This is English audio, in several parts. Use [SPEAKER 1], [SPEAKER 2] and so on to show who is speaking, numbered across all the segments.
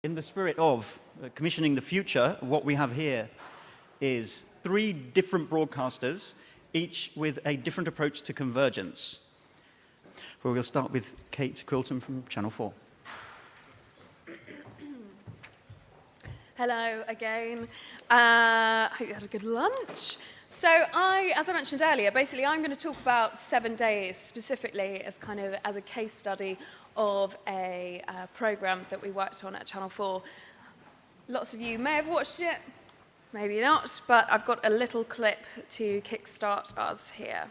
[SPEAKER 1] In the spirit of commissioning the future, what we have here is 3 different broadcasters, each with a different approach to convergence. Well, we'll start with Kate Colton from Channel 4.
[SPEAKER 2] Hello again. Hope you had a good lunch. So as I mentioned earlier, basically I'm going to talk about 7 Days specifically as a case study of a programme that we worked on at Channel 4. Lots of you may have watched it, maybe not, but I've got a little clip to kickstart us here.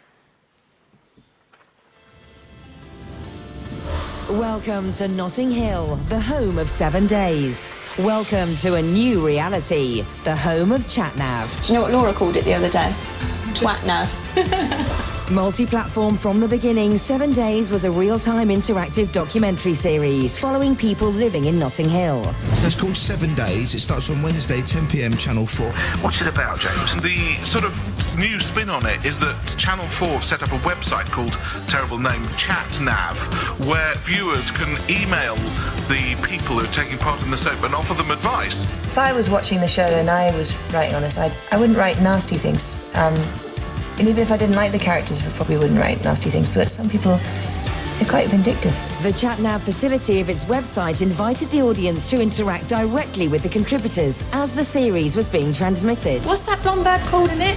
[SPEAKER 3] Welcome to Notting Hill, the home of 7 Days. Welcome to a new reality, the home of ChatNav.
[SPEAKER 4] Do you know what Laura called it the other day? TwatNav.
[SPEAKER 3] Multi-platform from the beginning, 7 Days was a real-time interactive documentary series following people living in Notting Hill.
[SPEAKER 5] It's called 7 Days. It starts on Wednesday, 10 p.m, Channel 4. What's it about, James?
[SPEAKER 6] The sort of new spin on it is that Channel 4 have set up a website called, terrible name, ChatNav, where viewers can email the people who are taking part in the soap and offer them advice.
[SPEAKER 7] If I was watching the show and I was writing on this, I wouldn't write nasty things. And even if I didn't like the characters, I probably wouldn't write nasty things. But some people, they're quite vindictive.
[SPEAKER 3] The ChatNav facility of its website invited the audience to interact directly with the contributors as the series was being transmitted.
[SPEAKER 4] What's that blonde bird called in it?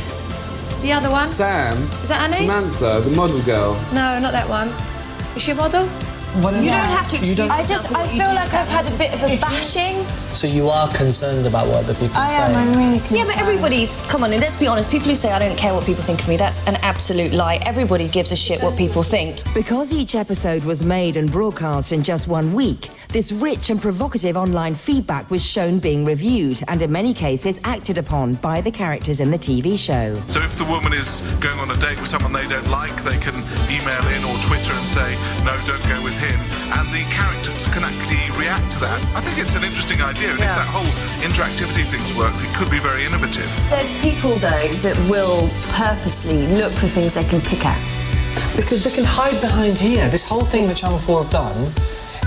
[SPEAKER 4] The other one?
[SPEAKER 8] Sam.
[SPEAKER 4] Is that Annie?
[SPEAKER 8] Samantha, the model girl.
[SPEAKER 4] No, not that one. Is she a model? You don't have to excuse me. I feel like I've had a bit of a bashing.
[SPEAKER 9] So you are concerned about what other people say?
[SPEAKER 4] I am, I'm really concerned. Yeah, but everybody's... Come on, let's be honest. People who say, I don't care what people think of me, that's an absolute lie. Everybody gives a shit what people think.
[SPEAKER 3] Because each episode was made and broadcast in just 1 week, this rich and provocative online feedback was shown being reviewed and in many cases acted upon by the characters in the TV show.
[SPEAKER 6] So if the woman is going on a date with someone they don't like, they can email in or Twitter and say, no, don't go with him. And the characters can actually react to that. I think it's an interesting idea, and if that whole interactivity thing's worked, it could be very innovative.
[SPEAKER 10] There's people, though, that will purposely look for things they can pick at.
[SPEAKER 9] Because they can hide behind here. This whole thing that Channel 4 have done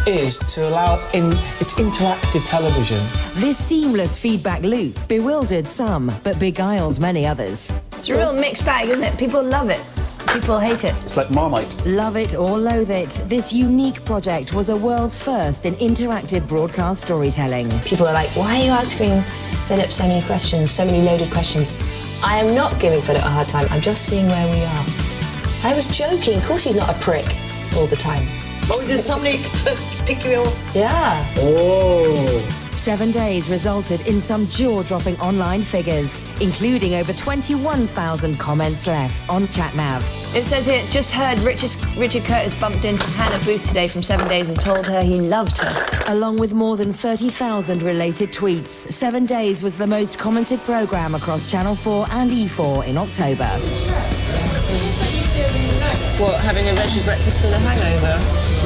[SPEAKER 9] is to allow it's interactive television.
[SPEAKER 3] This seamless feedback loop bewildered some, but beguiled many others.
[SPEAKER 7] It's a real mixed bag, isn't it? People love it. People hate it.
[SPEAKER 1] It's like Marmite.
[SPEAKER 3] Love it or loathe it, this unique project was a world first in interactive broadcast storytelling.
[SPEAKER 7] People are like, why are you asking Philip so many questions, so many loaded questions? I am not giving Philip a hard time. I'm just seeing where we are. I was joking. Of course he's not a prick all the time.
[SPEAKER 10] Oh, did somebody pick you up?
[SPEAKER 7] Yeah.
[SPEAKER 9] Oh.
[SPEAKER 3] 7 Days resulted in some jaw-dropping online figures, including over 21,000 comments left on ChatNav.
[SPEAKER 7] It says here, just heard Richard Curtis bumped into Hannah Booth today from 7 Days and told her he loved her.
[SPEAKER 3] Along with more than 30,000 related tweets, 7 Days was the most commented programme across Channel 4 and E4 in October.
[SPEAKER 10] What, having a veggie breakfast with a hangover?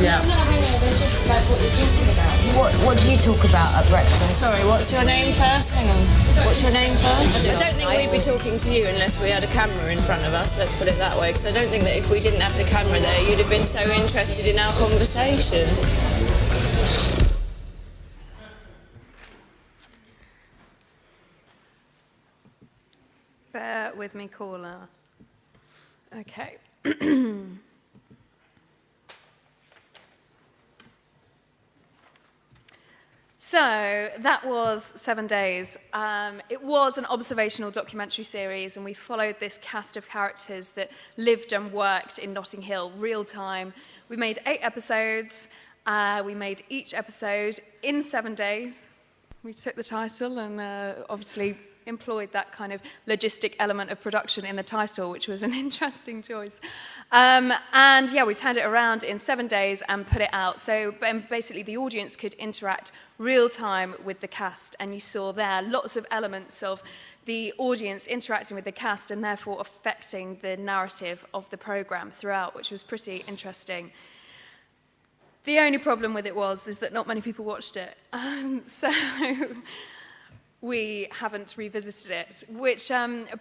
[SPEAKER 10] Yeah.
[SPEAKER 4] Not a hangover, just like what you're talking about.
[SPEAKER 10] What do you talk about at breakfast?
[SPEAKER 4] Sorry, what's your name first? Hang on. What's your name first?
[SPEAKER 10] I don't think we'd be talking to you unless we had a camera in front of us, let's put it that way, because I don't think that if we didn't have the camera there, you'd have been so interested in our conversation.
[SPEAKER 2] Bear with me, caller. Okay. So that was 7 Days. It was an observational documentary series, and we followed this cast of characters that lived and worked in Notting Hill, real time. We made 8 episodes. We made each episode in 7 days. We took the title and obviously employed that kind of logistic element of production in the title, which was an interesting choice. And yeah, we turned it around in 7 days and put it out. So basically the audience could interact real time with the cast, and you saw there lots of elements of the audience interacting with the cast and therefore affecting the narrative of the programme throughout, which was pretty interesting. The only problem with it is that not many people watched it. So we haven't revisited it,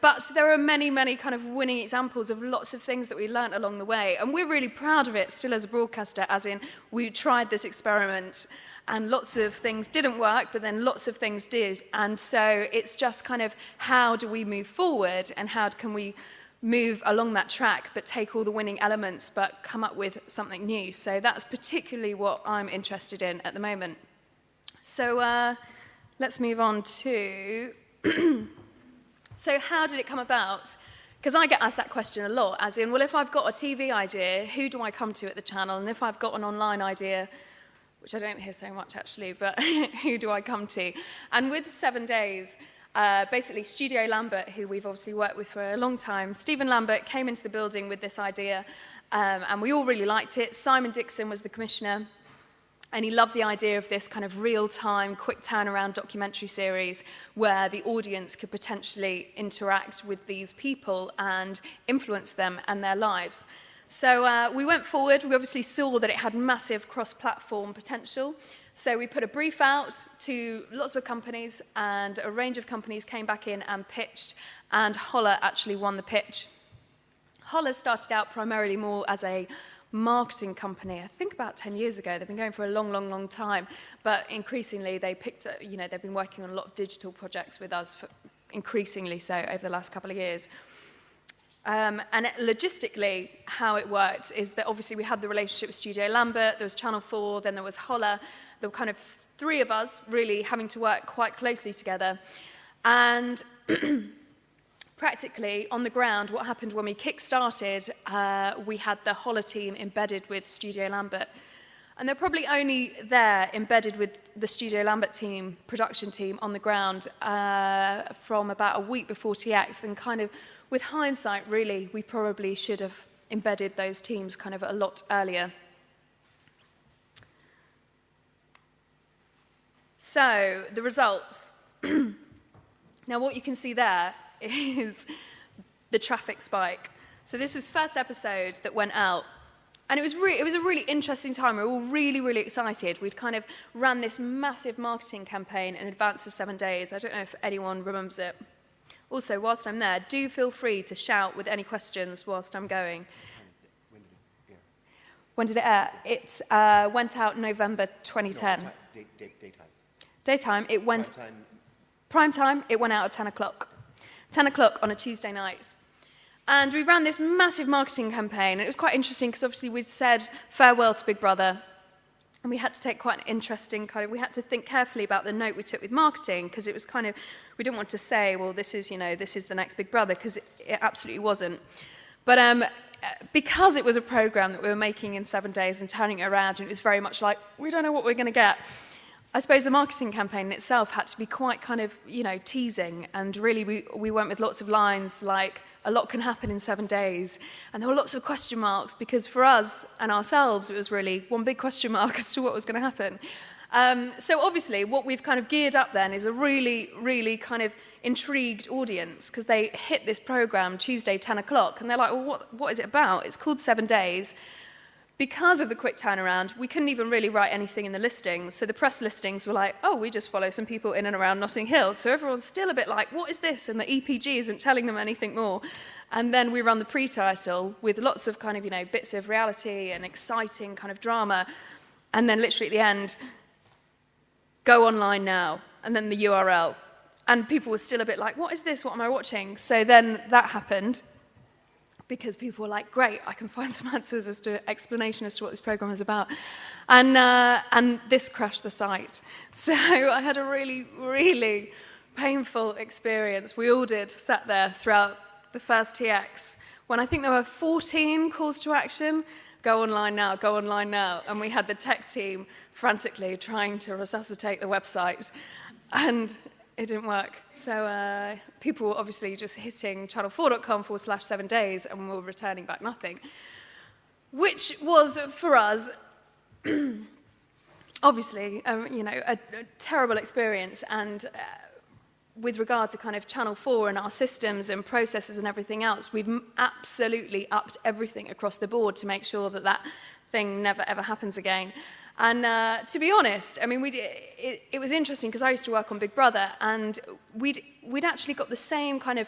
[SPEAKER 2] but there are many, many kind of winning examples of lots of things that we learnt along the way. And we're really proud of it still as a broadcaster, as in we tried this experiment and lots of things didn't work, but then lots of things did. And so it's just kind of how do we move forward and how can we move along that track but take all the winning elements but come up with something new. So that's particularly what I'm interested in at the moment. So let's move on to... So how did it come about? Because I get asked that question a lot, as in, well, if I've got a TV idea, who do I come to at the channel? And if I've got an online idea, which I don't hear so much actually, but who do I come to? And with 7 Days, basically Studio Lambert, who we've obviously worked with for a long time, Stephen Lambert came into the building with this idea, and we all really liked it. Simon Dixon was the commissioner, and he loved the idea of this kind of real-time, quick turnaround documentary series where the audience could potentially interact with these people and influence them and their lives. So we went forward. We obviously saw that it had massive cross-platform potential. So we put a brief out to lots of companies, and a range of companies came back in and pitched, and Holler actually won the pitch. Holler started out primarily more as a marketing company, I think about 10 years ago. They've been going for a long, long, long time, but increasingly they picked up, they've been working on a lot of digital projects with us, for increasingly so over the last couple of years. And logistically, how it worked is that obviously we had the relationship with Studio Lambert, there was Channel 4, then there was Holler. There were kind of three of us really having to work quite closely together. And practically, on the ground, what happened when we kick-started, we had the Holler team embedded with Studio Lambert. And they're probably only there embedded with the Studio Lambert team, production team, on the ground from about a week before TX. And kind of, with hindsight, really, we probably should have embedded those teams kind of a lot earlier. So, the results. Now, what you can see there is the traffic spike. So this was first episode that went out, and it was a really interesting time. We were all really, really excited. We'd kind of ran this massive marketing campaign in advance of 7 Days. I don't know if anyone remembers it. Also, whilst I'm there, do feel free to shout with any questions whilst I'm going. When did it air? It went out November 2010.
[SPEAKER 8] No, daytime.
[SPEAKER 2] Daytime, it went... Prime time, it went out at 10 o'clock. 10 o'clock on a Tuesday night. And we ran this massive marketing campaign, and it was quite interesting because obviously we'd said farewell to Big Brother, and we had to take quite an interesting we had to think carefully about the note we took with marketing, because it was kind of, we didn't want to say, well, this is the next Big Brother, because it absolutely wasn't. But because it was a programme that we were making in 7 days and turning it around, and it was very much like, we don't know what we're going to get, I suppose the marketing campaign itself had to be quite kind of, teasing, and really we went with lots of lines like, a lot can happen in 7 days, and there were lots of question marks, because for us and ourselves, it was really one big question mark as to what was going to happen. So obviously, what we've kind of geared up then is a really, really kind of intrigued audience, because they hit this programme Tuesday, 10 o'clock, and they're like, well, what is it about? It's called 7 Days. Because of the quick turnaround, we couldn't even really write anything in the listings. So the press listings were like, oh, we just follow some people in and around Notting Hill. So everyone's still a bit like, what is this? And the EPG isn't telling them anything more. And then we run the pre-title with lots of kind of, bits of reality and exciting kind of drama. And then literally at the end, go online now. And then the URL. And people were still a bit like, what is this? What am I watching? So then that happened. Because people were like, great, I can find some answers explanation as to what this program is about. And this crashed the site. So I had a really, really painful experience. We all did, sat there throughout the first TX, when I think there were 14 calls to action. Go online now, go online now. And we had the tech team frantically trying to resuscitate the website. And it didn't work. So people were obviously just hitting channel4.com/7 days, and we were returning back nothing. Which was, for us, obviously, a terrible experience. And with regard to kind of Channel 4 and our systems and processes and everything else, we've absolutely upped everything across the board to make sure that that thing never, ever happens again. And to be honest, I mean, it was interesting because I used to work on Big Brother, and we'd actually got the same kind of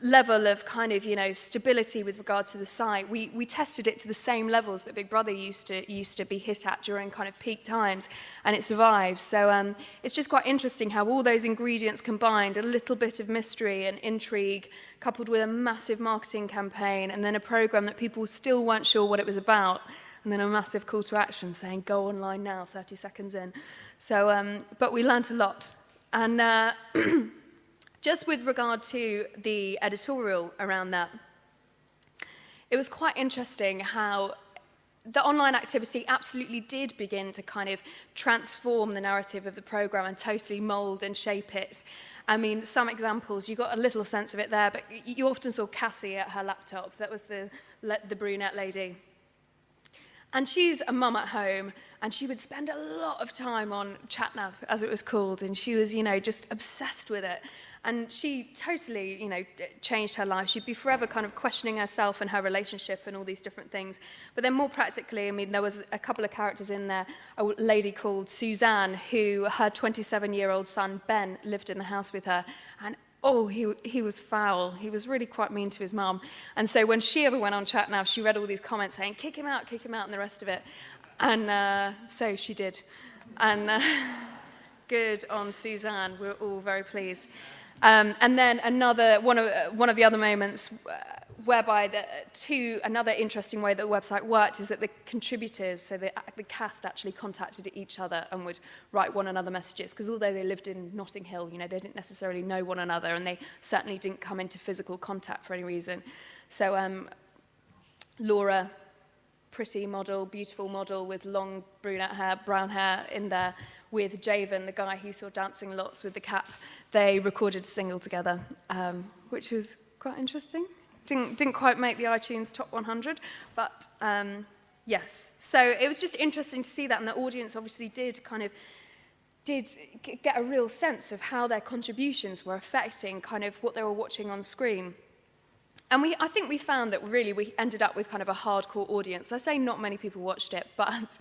[SPEAKER 2] level of kind of, stability with regard to the site. We tested it to the same levels that Big Brother used to be hit at during kind of peak times, and it survived. So it's just quite interesting how all those ingredients combined, a little bit of mystery and intrigue, coupled with a massive marketing campaign, and then a program that people still weren't sure what it was about, and then a massive call to action saying, go online now, 30 seconds in. So, but we learnt a lot. And just with regard to the editorial around that, it was quite interesting how the online activity absolutely did begin to kind of transform the narrative of the programme and totally mould and shape it. I mean, some examples, you got a little sense of it there, but you often saw Cassie at her laptop. That was the brunette lady. And she's a mum at home, and she would spend a lot of time on ChatNav, as it was called, and she was, just obsessed with it. And she totally, changed her life. She'd be forever kind of questioning herself and her relationship and all these different things. But then more practically, there was a couple of characters in there, a lady called Suzanne, who her 27-year-old son, Ben, lived in the house with her. And he was foul. He was really quite mean to his mum. And so when she ever went on ChatNav, she read all these comments saying, kick him out, and the rest of it. And so she did. And good on Suzanne. We're all very pleased. And then one of the other moments whereby another interesting way that the website worked is that the contributors, so the cast actually contacted each other and would write one another messages, because although they lived in Notting Hill, they didn't necessarily know one another, and they certainly didn't come into physical contact for any reason. So Laura, pretty model, beautiful model with long brunette hair, brown hair in there, with Javen, the guy who saw dancing lots with the cap. They recorded a single together, which was quite interesting. Didn't quite make the iTunes top 100, but yes. So it was just interesting to see that, and the audience obviously did get a real sense of how their contributions were affecting kind of what they were watching on screen. And I think we found that really we ended up with kind of a hardcore audience. I say not many people watched it, but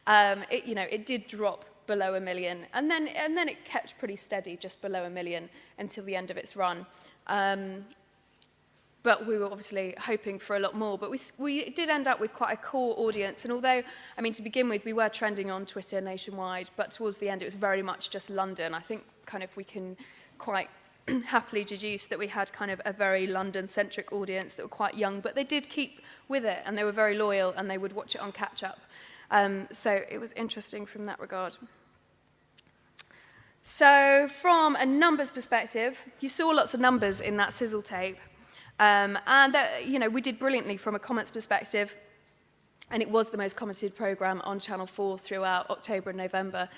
[SPEAKER 2] it did drop below 1 million, and then it kept pretty steady just below 1 million until the end of its run. But we were obviously hoping for a lot more. But we did end up with quite a core audience. And although, to begin with, we were trending on Twitter nationwide, but towards the end it was very much just London. I think kind of we can quite happily deduce that we had kind of a very London-centric audience that were quite young, but they did keep with it, and they were very loyal, and they would watch it on catch-up. So it was interesting from that regard. So from a numbers perspective, you saw lots of numbers in that sizzle tape. And we did brilliantly from a comments perspective, and it was the most commented programme on Channel 4 throughout October and November,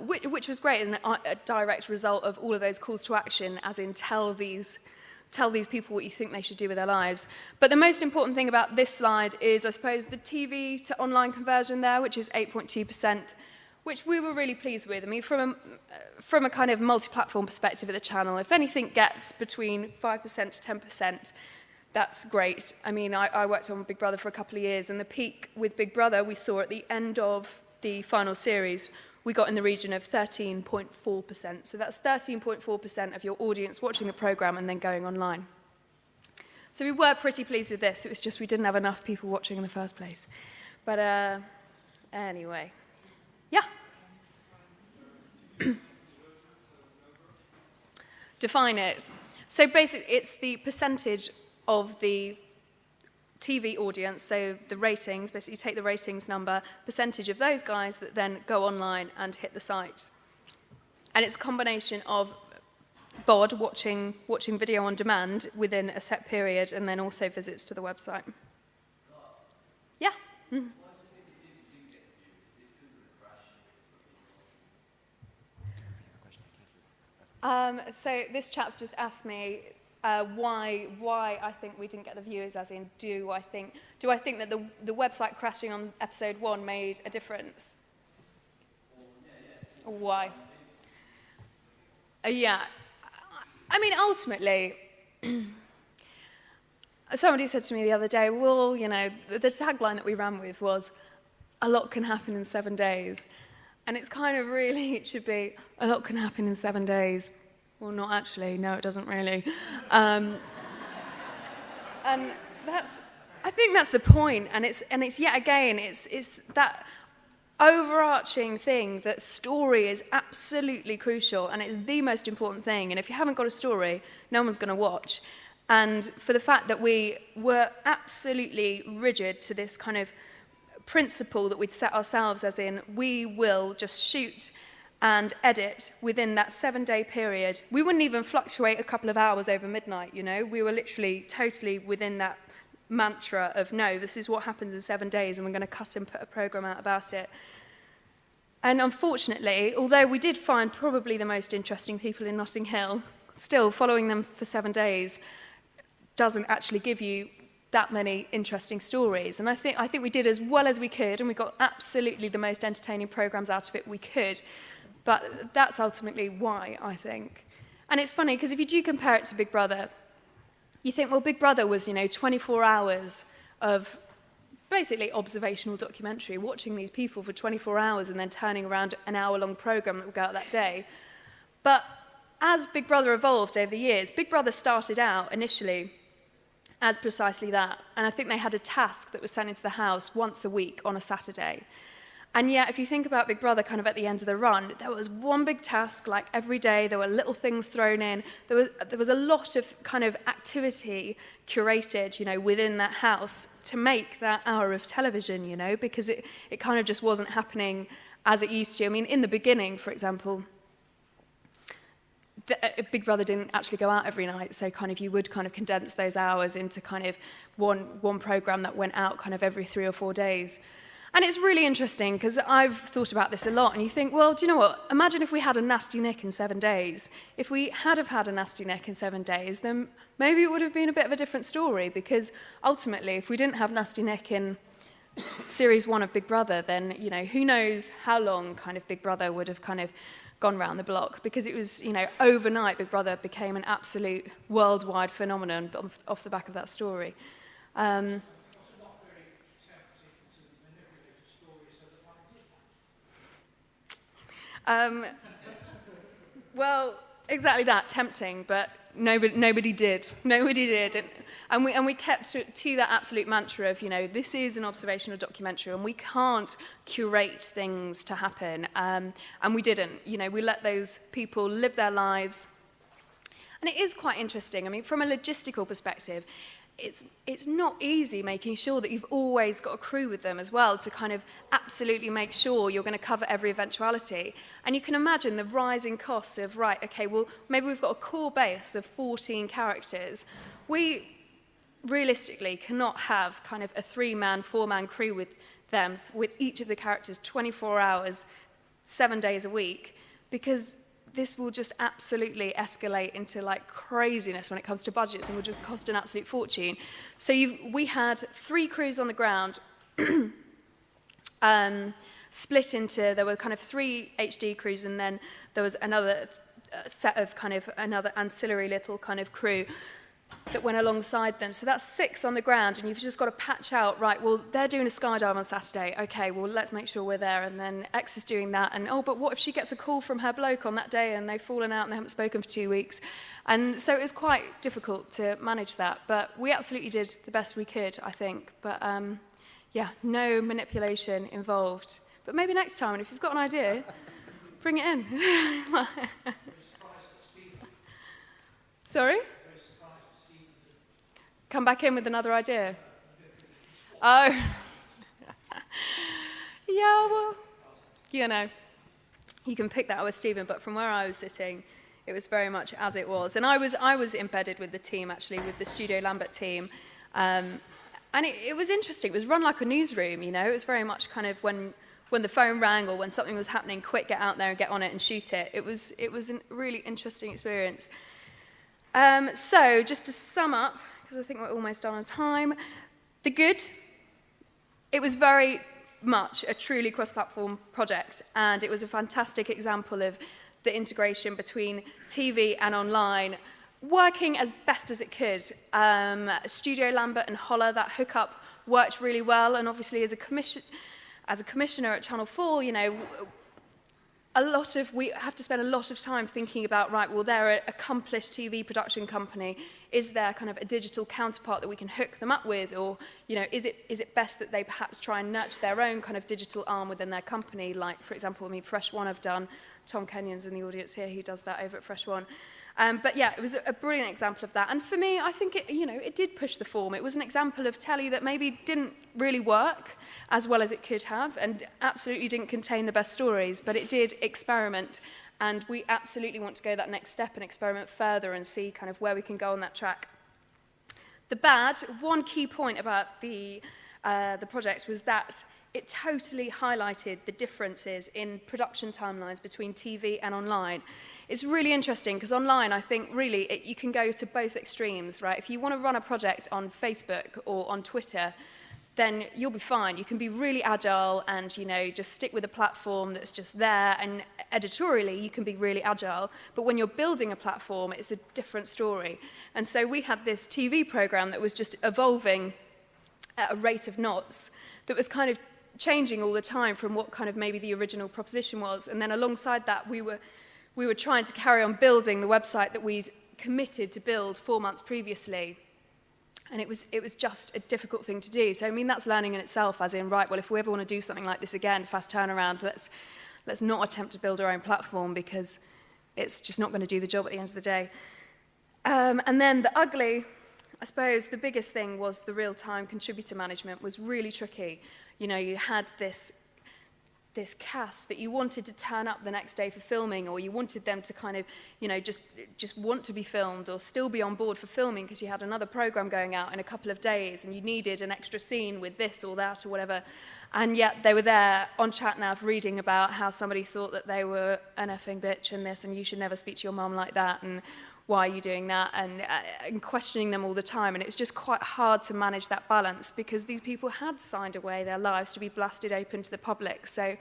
[SPEAKER 2] which was great, and a direct result of all of those calls to action, as in tell these people what you think they should do with their lives. But the most important thing about this slide is, I suppose, the TV to online conversion there, which is 8.2%, which we were really pleased with. From a kind of multi-platform perspective of the channel, if anything gets between 5% to 10%, that's great. I worked on Big Brother for a couple of years, and the peak with Big Brother we saw at the end of the final series, we got in the region of 13.4%. So that's 13.4% of your audience watching the programme and then going online. So we were pretty pleased with this. It was just we didn't have enough people watching in the first place. But anyway, yeah. Define it. So basically, it's the percentage of the TV audience, so the ratings, basically take the ratings number, percentage of those guys that then go online and hit the site. And it's a combination of VOD, watching video on demand within a set period, and then also visits to the website. Yeah. Mm-hmm. So this chap's just asked me why I think we didn't get the viewers, as in do I think that the website crashing on episode 1 made a difference? Or why? Yeah. Ultimately, somebody said to me the other day, well, the tagline that we ran with was, a lot can happen in 7 days. And it's kind of really, it should be, a lot can happen in 7 days. Well, not actually. No, it doesn't really. And I think that's the point. And it's yet again, it's that overarching thing that story is absolutely crucial and it's the most important thing. And if you haven't got a story, no one's going to watch. And for the fact that we were absolutely rigid to this kind of principle that we'd set ourselves, as in we will just shoot and edit within that 7-day period. We wouldn't even fluctuate a couple of hours over midnight, you know. We were literally totally within that mantra of, no, this is what happens in 7 days and we're going to cut and put a program out about it. And unfortunately, although we did find probably the most interesting people in Notting Hill, still following them for 7 days doesn't actually give you that many interesting stories. And I think we did as well as we could, and we got absolutely the most entertaining programs out of it we could. But that's ultimately why, I think. And it's funny, because if you do compare it to Big Brother, you think, well, Big Brother was, 24 hours of basically observational documentary, watching these people for 24 hours and then turning around an hour-long program that would go out that day. But as Big Brother evolved over the years, Big Brother started out initially as precisely that. And I think they had a task that was sent into the house once a week on a Saturday. And yet, if you think about Big Brother kind of at the end of the run, there was one big task, like every day, there were little things thrown in. There was a lot of kind of activity curated, within that house to make that hour of television, because it kind of just wasn't happening as it used to. I mean, in the beginning, for example, Big Brother didn't actually go out every night, so kind of you would kind of condense those hours into kind of one program that went out kind of every 3 or 4 days. And it's really interesting because I've thought about this a lot, and you think, well, do you know what? Imagine if we had a nasty nick in 7 days. If we had have had a nasty nick in 7 days, then maybe it would have been a bit of a different story, because ultimately, if we didn't have nasty nick in series 1 of Big Brother, then, who knows how long kind of Big Brother would have kind of gone round the block, because it was, overnight Big Brother became an absolute worldwide phenomenon off the back of that story. Well, exactly that, tempting, but nobody did. Nobody did. And we kept to that absolute mantra of, this is an observational documentary and we can't curate things to happen. And we didn't. We let those people live their lives. And it is quite interesting. I mean, from a logistical perspective, it's not easy making sure that you've always got a crew with them as well to kind of absolutely make sure you're going to cover every eventuality. And you can imagine the rising costs of, right, okay, well, maybe we've got a core base of 14 characters. We realistically cannot have kind of a 3-man, 4-man crew with them, with each of the characters 24 hours, 7 days a week, because this will just absolutely escalate into like craziness when it comes to budgets and will just cost an absolute fortune. So we had 3 crews on the ground, split into, there were kind of 3 HD crews, and then there was another set of kind of another ancillary little kind of crew that went alongside them. So that's 6 on the ground, and you've just got to patch out, right, well, they're doing a skydive on Saturday. Okay, well, let's make sure we're there. And then X is doing that. And, oh, but what if she gets a call from her bloke on that day and they've fallen out and they haven't spoken for 2 weeks? And so it was quite difficult to manage that. But we absolutely did the best we could, I think. But, yeah, no manipulation involved. But maybe next time, and if you've got an idea, bring it in. Sorry? Come back in with another idea. Oh. Yeah, well, you can pick that up with Stephen, but from where I was sitting, it was very much as it was. And I was embedded with the team, actually, with the Studio Lambert team. And it was interesting. It was run like a newsroom, It was very much kind of when the phone rang or when something was happening, quick, get out there and get on it and shoot it. It was a really interesting experience. So, just to sum up, because I think we're almost done on time. The good, it was very much a truly cross-platform project, and it was a fantastic example of the integration between TV and online, working as best as it could. Studio Lambert and Holler, that hookup worked really well, and obviously as a commissioner at Channel 4, we have to spend a lot of time thinking about, right, well, they're an accomplished TV production company. Is there kind of a digital counterpart that we can hook them up with? Or, is it best that they perhaps try and nurture their own kind of digital arm within their company? Like, for example, Fresh One have done, Tom Kenyon's in the audience here who does that over at Fresh One. But yeah, it was a brilliant example of that. And for me, I think it did push the form. It was an example of telly that maybe didn't really work as well as it could have, and absolutely didn't contain the best stories, but it did experiment. And we absolutely want to go that next step and experiment further and see kind of where we can go on that track. The bad, one key point about the project was that it totally highlighted the differences in production timelines between TV and online. It's really interesting because online, I think, really, you can go to both extremes, right? If you want to run a project on Facebook or on Twitter, then you'll be fine. You can be really agile and, just stick with a platform that's just there. And editorially, you can be really agile. But when you're building a platform, it's a different story. And so we had this TV program that was just evolving at a rate of knots that was kind of changing all the time from what kind of maybe the original proposition was. And then alongside that, we were trying to carry on building the website that we'd committed to build 4 months previously. And it was just a difficult thing to do. So, that's learning in itself, as in, right, well, if we ever want to do something like this again, fast turnaround, let's not attempt to build our own platform because it's just not going to do the job at the end of the day. And then the ugly, I suppose the biggest thing was the real-time contributor management was really tricky. You had this cast that you wanted to turn up the next day for filming, or you wanted them to kind of, just want to be filmed or still be on board for filming because you had another program going out in a couple of days and you needed an extra scene with this or that or whatever. And yet they were there on ChatNav reading about how somebody thought that they were an effing bitch and this, and you should never speak to your mum like that, and why are you doing that, and questioning them all the time. And it was just quite hard to manage that balance because these people had signed away their lives to be blasted open to the public. So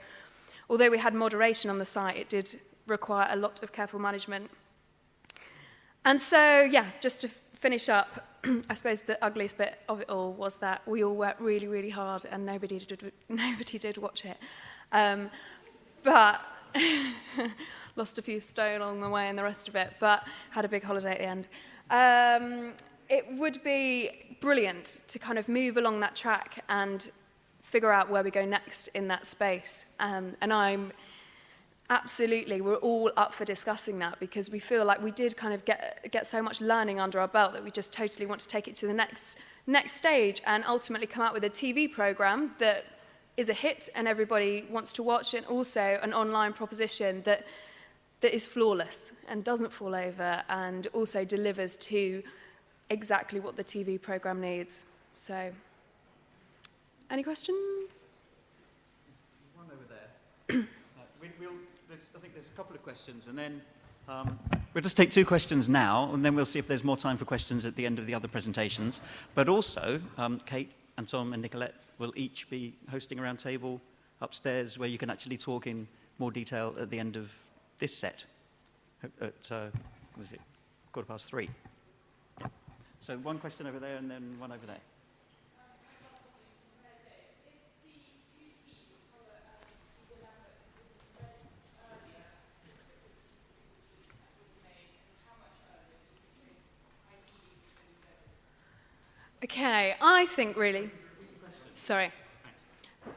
[SPEAKER 2] although we had moderation on the site, it did require a lot of careful management. And so, yeah, just to finish up, I suppose the ugliest bit of it all was that we all worked really, really hard and nobody did watch it. But lost a few stone along the way and the rest of it, but had a big holiday at the end. It would be brilliant to kind of move along that track and figure out where we go next in that space. And we're all up for discussing that because we feel like we did kind of get so much learning under our belt that we just totally want to take it to the next stage and ultimately come out with a TV program that is a hit and everybody wants to watch, and also an online proposition that is flawless and doesn't fall over and also delivers to exactly what the TV program needs. So, any questions?
[SPEAKER 1] One over there. I think there's a couple of questions, and then we'll just take 2 questions now, and then we'll see if there's more time for questions at the end of the other presentations. But also, Kate and Tom and Nicolette will each be hosting a round table upstairs where you can actually talk in more detail at the end of this set at, 3:15. Yeah. So one question over there and then one over there.
[SPEAKER 2] Okay, I think really... Sorry.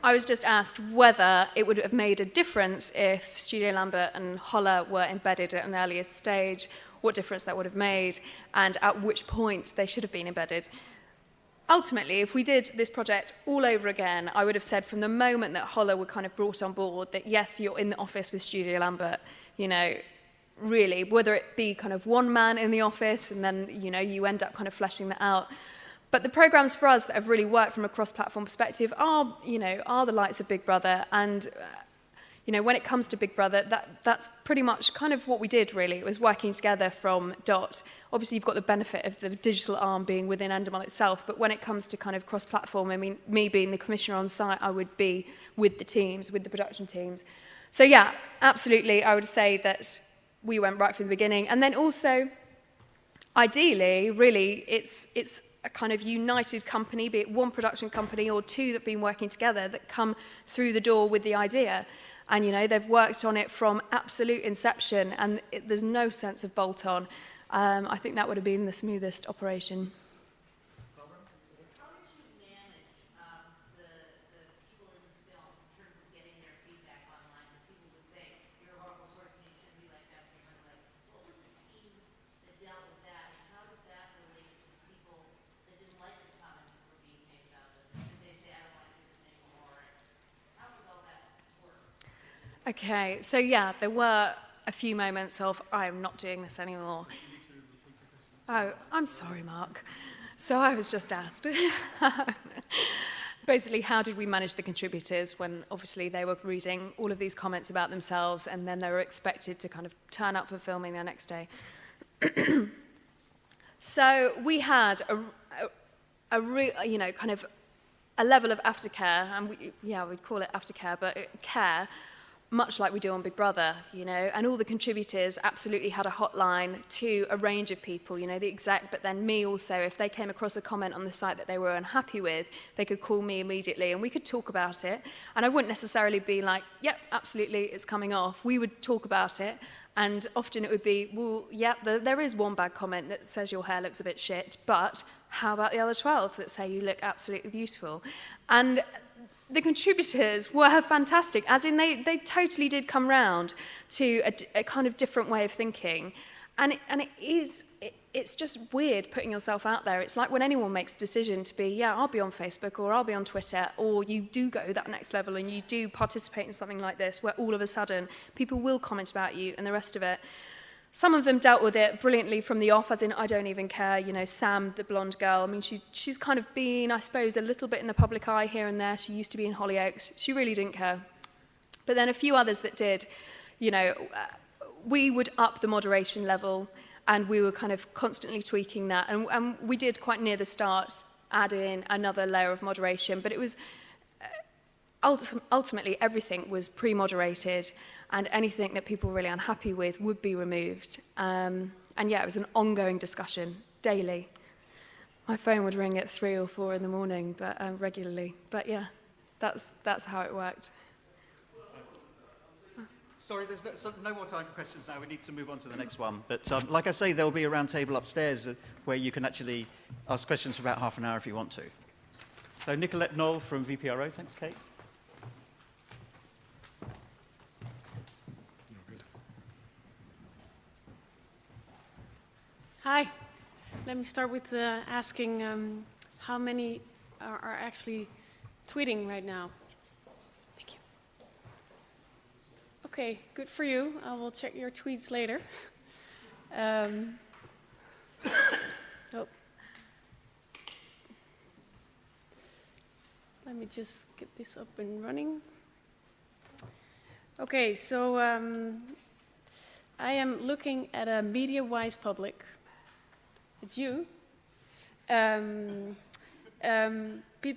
[SPEAKER 2] I was just asked whether it would have made a difference if Studio Lambert and Holler were embedded at an earlier stage, what difference that would have made, and at which point they should have been embedded. Ultimately, if we did this project all over again, I would have said from the moment that Holler were kind of brought on board that, yes, you're in the office with Studio Lambert, really, whether it be kind of one man in the office and then, you end up kind of fleshing that out. But the programs for us that have really worked from a cross-platform perspective are the likes of Big Brother. And, when it comes to Big Brother, that's pretty much kind of what we did, really. It was working together from DOT. Obviously, you've got the benefit of the digital arm being within Endemol itself. But when it comes to kind of cross-platform, me being the commissioner on site, I would be with the teams, with the production teams. So, yeah, absolutely, I would say that we went right from the beginning. And then also, ideally, really, it's a kind of united company, be it one production company or 2 that have been working together that come through the door with the idea. And, you know, they've worked on it from absolute inception, and there's no sense of bolt-on. I think that would have been the smoothest operation. Okay, so yeah, there were a few moments of, I'm not doing this anymore. Oh, I'm sorry, Mark. So I was just asked. Basically, how did we manage the contributors when obviously they were reading all of these comments about themselves and then they were expected to kind of turn up for filming the next day? So we had a level of aftercare, and we'd call it aftercare, but care, much like we do on Big Brother, you know, and all the contributors absolutely had a hotline to a range of people, you know, the exec, but then me also. If they came across a comment on the site that they were unhappy with, they could call me immediately and we could talk about it. And I wouldn't necessarily be like, yep, absolutely, it's coming off. We would talk about it, and often it would be, well, yeah, there is one bad comment that says your hair looks a bit shit, but how about the other 12 that say you look absolutely beautiful? And the contributors were fantastic, as in they totally did come round to a kind of different way of thinking. And it's just weird putting yourself out there. It's like when anyone makes a decision to be, yeah, I'll be on Facebook or I'll be on Twitter, or you do go that next level and you do participate in something like this where all of a sudden people will comment about you and the rest of it. Some of them dealt with it brilliantly from the off, as in, I don't even care, you know, Sam, the blonde girl. I mean, she's kind of been, I suppose, a little bit in the public eye here and there. She used to be in Hollyoaks. She really didn't care. But then a few others that did, you know, we would up the moderation level, and we were kind of constantly tweaking that. And we did, quite near the start, add in another layer of moderation. But it was, ultimately, everything was pre-moderated, and anything that people were really unhappy with would be removed. And yeah, it was an ongoing discussion, daily. My phone would ring at 3 or 4 in the morning, but regularly. But yeah, that's how it worked.
[SPEAKER 1] Sorry, there's no more time for questions now. We need to move on to the next one. But like I say, there will be a round table upstairs where you can actually ask questions for about half an hour if you want to. So Nicolette Knoll from VPRO. Thanks, Kate.
[SPEAKER 8] Hi. Let me start with asking how many are actually tweeting right now? Thank you. Okay, good for you. I will check your tweets later. Let me just get this up and running. Okay, so I am looking at a media-wise public. It's you.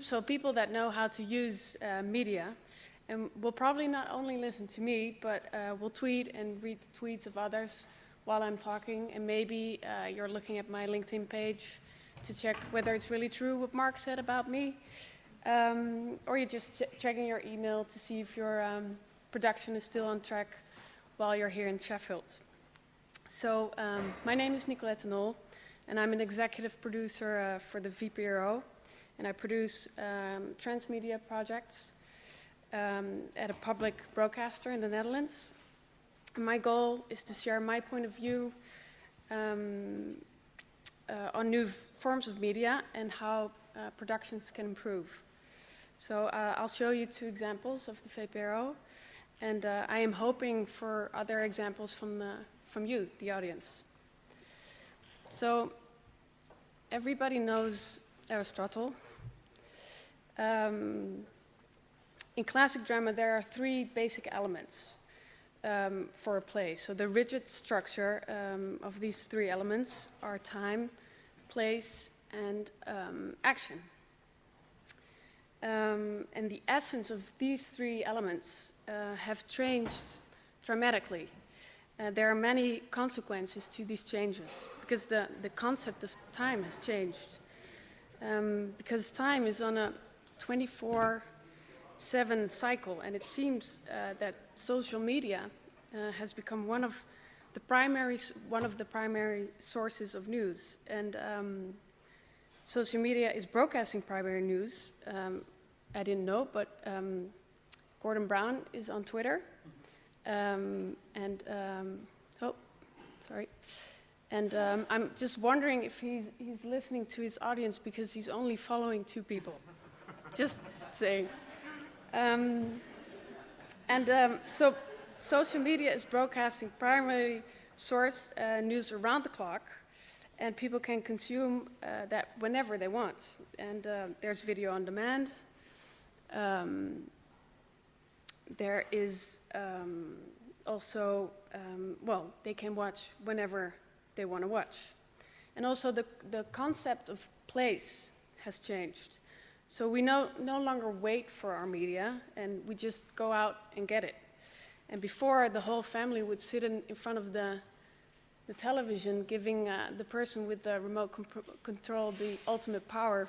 [SPEAKER 8] So people that know how to use media, and will probably not only listen to me, but will tweet and read the tweets of others while I'm talking. And maybe you're looking at my LinkedIn page to check whether it's really true what Mark said about me. Or you're just checking your email to see if your production is still on track while you're here in Sheffield. So my name is Nicolette Knoll, and I'm an executive producer for the VPRO, and I produce Transmedia projects at a public broadcaster in the Netherlands. And my goal is to share my point of view on new forms of media and how productions can improve. So I'll show you 2 examples of the VPRO, and I am hoping for other examples from you, the audience. So everybody knows Aristotle. In classic drama, there are 3 basic elements for a play. So the rigid structure of these 3 elements are time, place, and action. And the essence of these 3 elements have changed dramatically. There are many consequences to these changes because the concept of time has changed. Because time is on a 24/7 7 cycle, and it seems that social media has become one of the primary sources of news. And social media is broadcasting primary news. I didn't know, but Gordon Brown is on Twitter. And I'm just wondering if he's listening to his audience, because he's only following 2 people. Just saying. So social media is broadcasting primary source news around the clock, and people can consume that whenever they want. And there's video on demand. There is also, they can watch whenever they want to watch. And also the concept of place has changed. So we no longer wait for our media, and we just go out and get it. And before, the whole family would sit in front of the television, giving the person with the remote control the ultimate power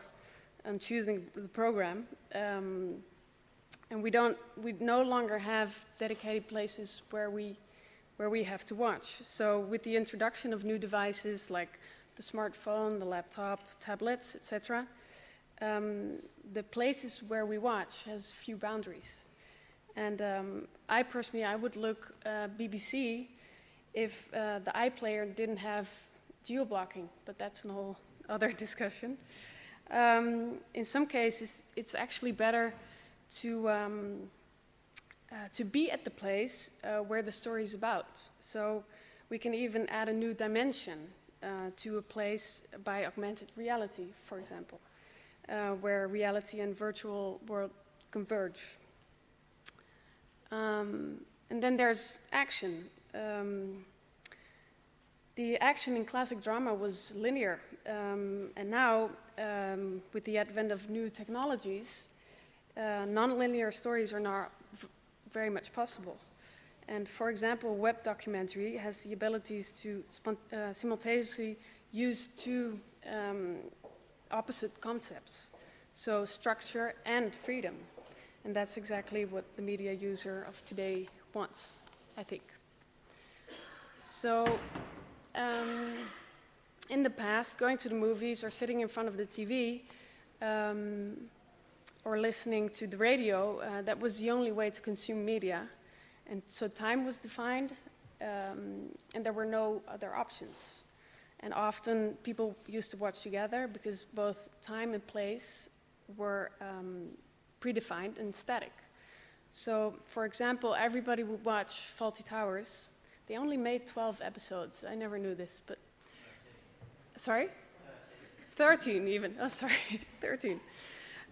[SPEAKER 8] on choosing the program. And we no longer have dedicated places where we have to watch. So with the introduction of new devices like the smartphone, the laptop, tablets, etc., the places where we watch has few boundaries. And I personally would look BBC if the iPlayer didn't have geo-blocking, but that's a whole other discussion. In some cases, it's actually better to be at the place where the story is about. So we can even add a new dimension to a place by augmented reality, for example, where reality and virtual world converge. And then there's action. The action in classic drama was linear, and now, with the advent of new technologies, non-linear stories are now very much possible. And for example, web documentary has the abilities to simultaneously use 2 opposite concepts, so structure and freedom. And that's exactly what the media user of today wants, I think. So, in the past, going to the movies or sitting in front of the TV or listening to the radio, that was the only way to consume media. And so time was defined, and there were no other options. And often people used to watch together because both time and place were predefined and static. So, for example, everybody would watch Fawlty Towers. They only made 12 episodes. I never knew this, but... Sorry? 13 even. Oh, sorry, 13.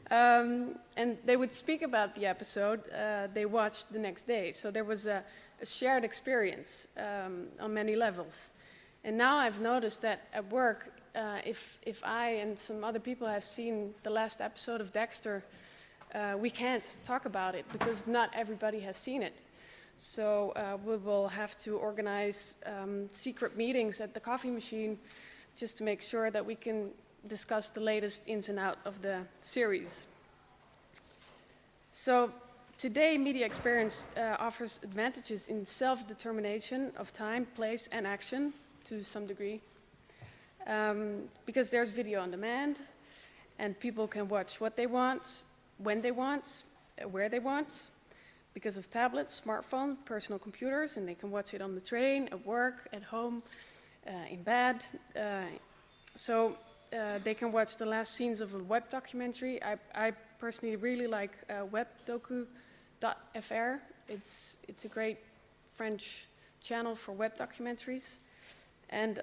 [SPEAKER 8] And they would speak about the episode they watched the next day. So there was a shared experience on many levels. And now I've noticed that at work, if I and some other people have seen the last episode of Dexter, we can't talk about it because not everybody has seen it. So we will have to organize secret meetings at the coffee machine just to make sure that we can discuss the latest ins and outs of the series. So today, media experience offers advantages in self-determination of time, place, and action to some degree. Because there's video on demand, and people can watch what they want, when they want, where they want, because of tablets, smartphones, personal computers, and they can watch it on the train, at work, at home, in bed. So they can watch the last scenes of a web documentary. I personally really like webdoku.fr. It's a great French channel for web documentaries. And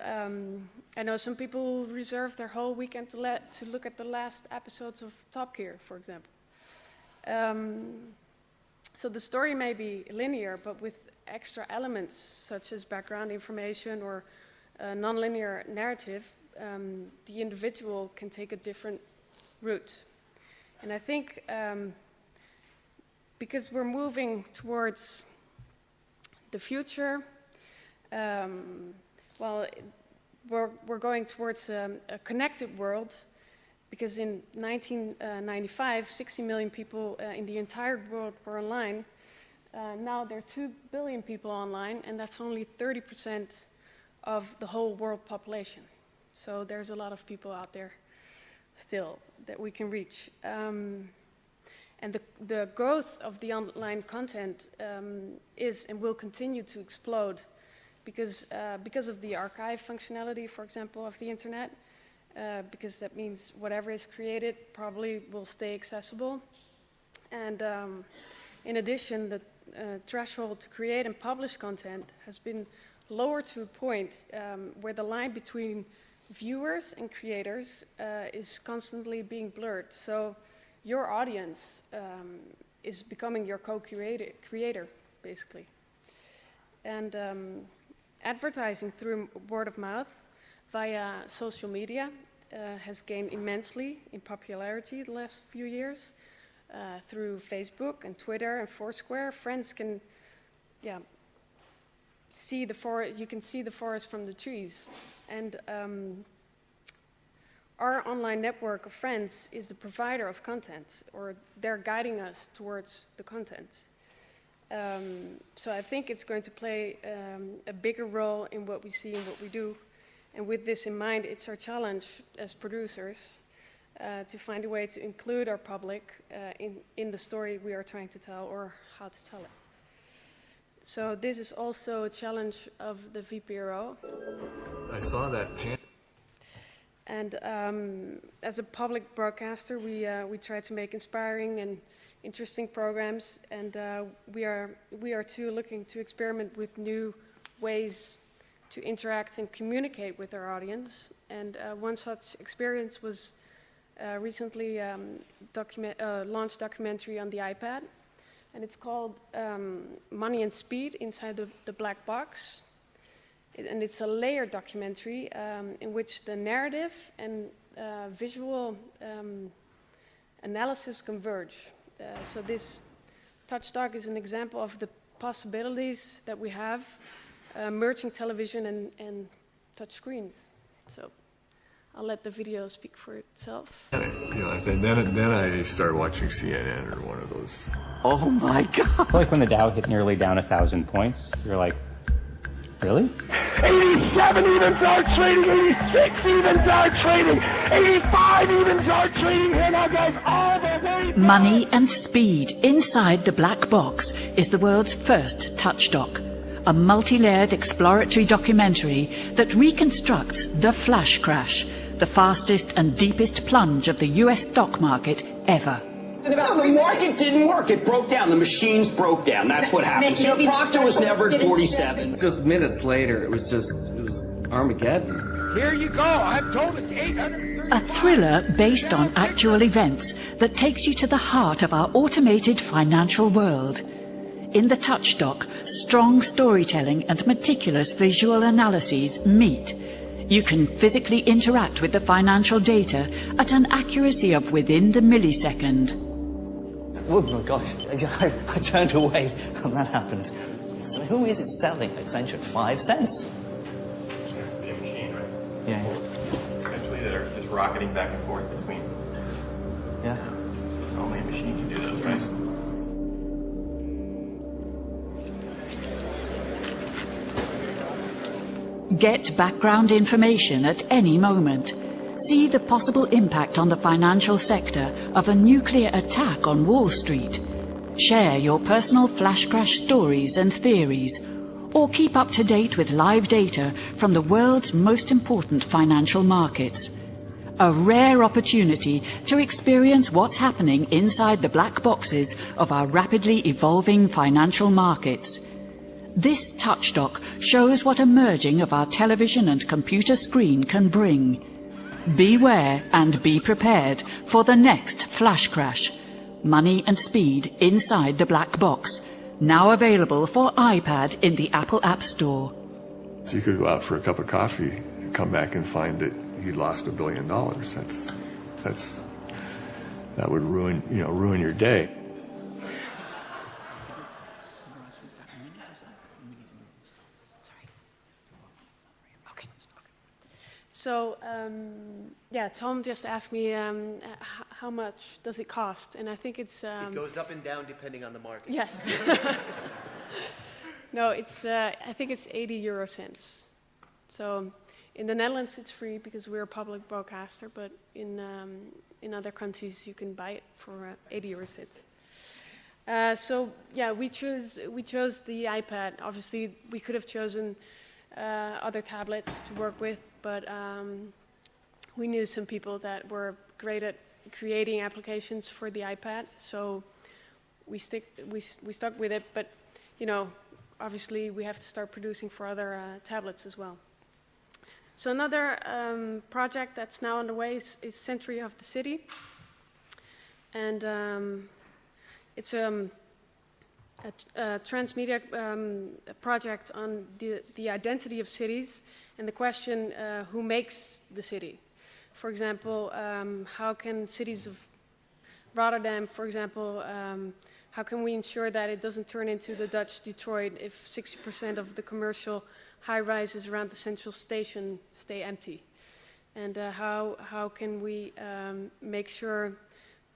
[SPEAKER 8] I know some people reserve their whole weekend to look at the last episodes of Top Gear, for example. So the story may be linear, but with extra elements such as background information or non-linear narrative, the individual can take a different route. And I think because we're moving towards the future, well, we're going towards a connected world, Because in 1995, 60 million people in the entire world were online. Now there are 2 billion people online, and that's only 30% of the whole world population. So there's a lot of people out there still that we can reach. And the growth of the online content is and will continue to explode because of the archive functionality, for example, of the internet, because that means whatever is created probably will stay accessible. And in addition, the threshold to create and publish content has been lowered to a point where the line between viewers and creators is constantly being blurred. So your audience is becoming your co-creator, basically. And advertising through word of mouth via social media has gained immensely in popularity the last few years. Through Facebook and Twitter and Foursquare, friends can, see the forest. You can see the forest from the trees, and our online network of friends is the provider of content, or they're guiding us towards the content. So I think it's going to play a bigger role in what we see and what we do. And with this in mind, it's our challenge as producers to find a way to include our public in the story we are trying to tell, or how to tell it. So this is also a challenge of the VPRO.
[SPEAKER 11] I saw that
[SPEAKER 8] And as a public broadcaster, we try to make inspiring and interesting programs, and we are too looking to experiment with new ways to interact and communicate with our audience. And one such experience was recently launched documentary on the iPad, and it's called Money and Speed Inside the Black Box. And it's a layered documentary in which the narrative and visual analysis converge. So this touch doc is an example of the possibilities that we have merging television and touch screens. So I'll let the video speak for itself.
[SPEAKER 11] Then I started watching CNN or one of those.
[SPEAKER 12] Oh my God! Like when the Dow hit nearly down 1,000 points, you're like, really?
[SPEAKER 13] 87 evens are trading, 86 evens are trading, 85 evens are trading here now, guys, all the way.
[SPEAKER 14] Money and Speed Inside the Black Box is the world's first touch doc, a multi-layered exploratory documentary that reconstructs the flash crash, the fastest and deepest plunge of the US stock market ever.
[SPEAKER 15] No, the market didn't work. It broke down. The machines broke down. That's what happened. Procter was never at 47.
[SPEAKER 16] Just minutes later, it was Armageddon.
[SPEAKER 13] Here you go. I'm told it's 830.
[SPEAKER 14] A thriller based on actual events that takes you to the heart of our automated financial world. In the touch doc, strong storytelling and meticulous visual analyses meet. You can physically interact with the financial data at an accuracy of within the millisecond.
[SPEAKER 17] Oh my gosh, I turned away when that happened. So who is it selling Accenture at 5 cents?
[SPEAKER 18] It has to be a machine, right?
[SPEAKER 17] Yeah.
[SPEAKER 18] Essentially, they're just rocketing back and forth between.
[SPEAKER 17] Yeah.
[SPEAKER 18] Only a machine can do those, right?
[SPEAKER 14] Get background information at any moment. See the possible impact on the financial sector of a nuclear attack on Wall Street. Share your personal flash crash stories and theories, or keep up to date with live data from the world's most important financial markets. A rare opportunity to experience what's happening inside the black boxes of our rapidly evolving financial markets. This touch doc shows what a merging of our television and computer screen can bring. Beware and be prepared for the next flash crash. Money and Speed Inside the Black Box. Now available for iPad in the Apple App Store.
[SPEAKER 11] So you could go out for a cup of coffee and come back and find that you'd lost $1 billion. That would ruin your day.
[SPEAKER 8] So, yeah, Tom just asked me how much does it cost, and I think it's...
[SPEAKER 19] it goes up and down depending on the market.
[SPEAKER 8] Yes. No, it's, I think it's 80 euro cents. So in the Netherlands it's free because we're a public broadcaster, but in other countries you can buy it for 80 euro cents. So yeah, we chose the iPad. Obviously we could have chosen other tablets to work with, but we knew some people that were great at creating applications for the iPad, so we stuck with it. But you know, obviously we have to start producing for other tablets as well. So another project that's now underway is Century of the City, and it's a Transmedia project on the identity of cities and the question who makes the city. For example, how can cities of Rotterdam, for example, how can we ensure that it doesn't turn into the Dutch Detroit if 60% of the commercial high-rises around the central station stay empty? And how can we make sure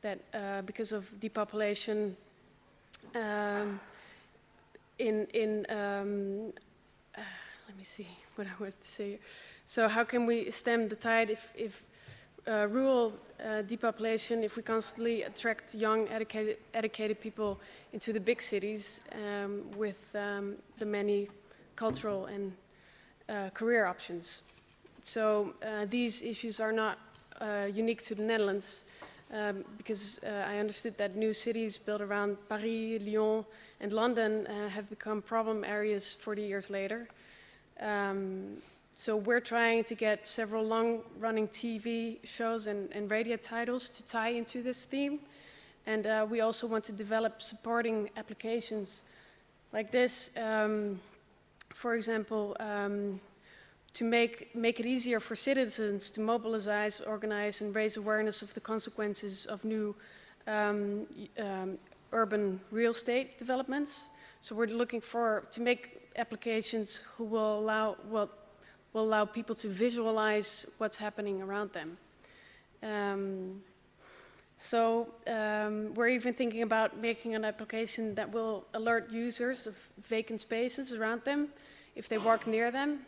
[SPEAKER 8] that because of depopulation let me see what I wanted to say here. So how can we stem the tide if rural depopulation, if we constantly attract young, educated people into the big cities with the many cultural and career options. So these issues are not unique to the Netherlands, because I understood that new cities built around Paris, Lyon, and London have become problem areas 40 years later. So we're trying to get several long-running TV shows and radio titles to tie into this theme. And we also want to develop supporting applications like this. For example, to make it easier for citizens to mobilize, organize, and raise awareness of the consequences of new urban real estate developments. So we're looking to make applications who will allow people to visualize what's happening around them. We're even thinking about making an application that will alert users of vacant spaces around them if they walk near them.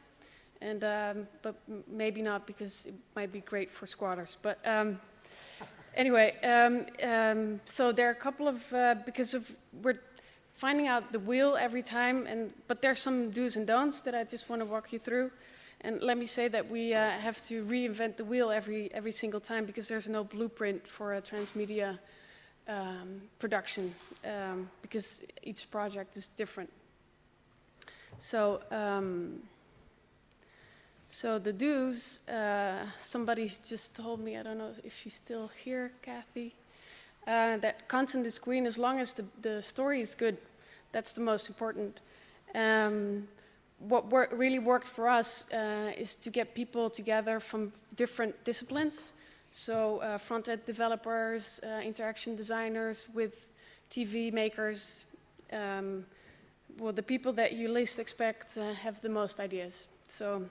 [SPEAKER 8] And but maybe not, because it might be great for squatters. But anyway, so there are a couple of we're finding out the wheel every time, but there's some do's and don'ts that I just want to walk you through. And let me say that we have to reinvent the wheel every single time, because there's no blueprint for a transmedia production, because each project is different. So. So the do's, somebody just told me, I don't know if she's still here, Kathy, that content is green as long as the story is good. That's the most important. What really worked for us is to get people together from different disciplines. So front-end developers, interaction designers with TV makers. Well, the people that you least expect have the most ideas. So.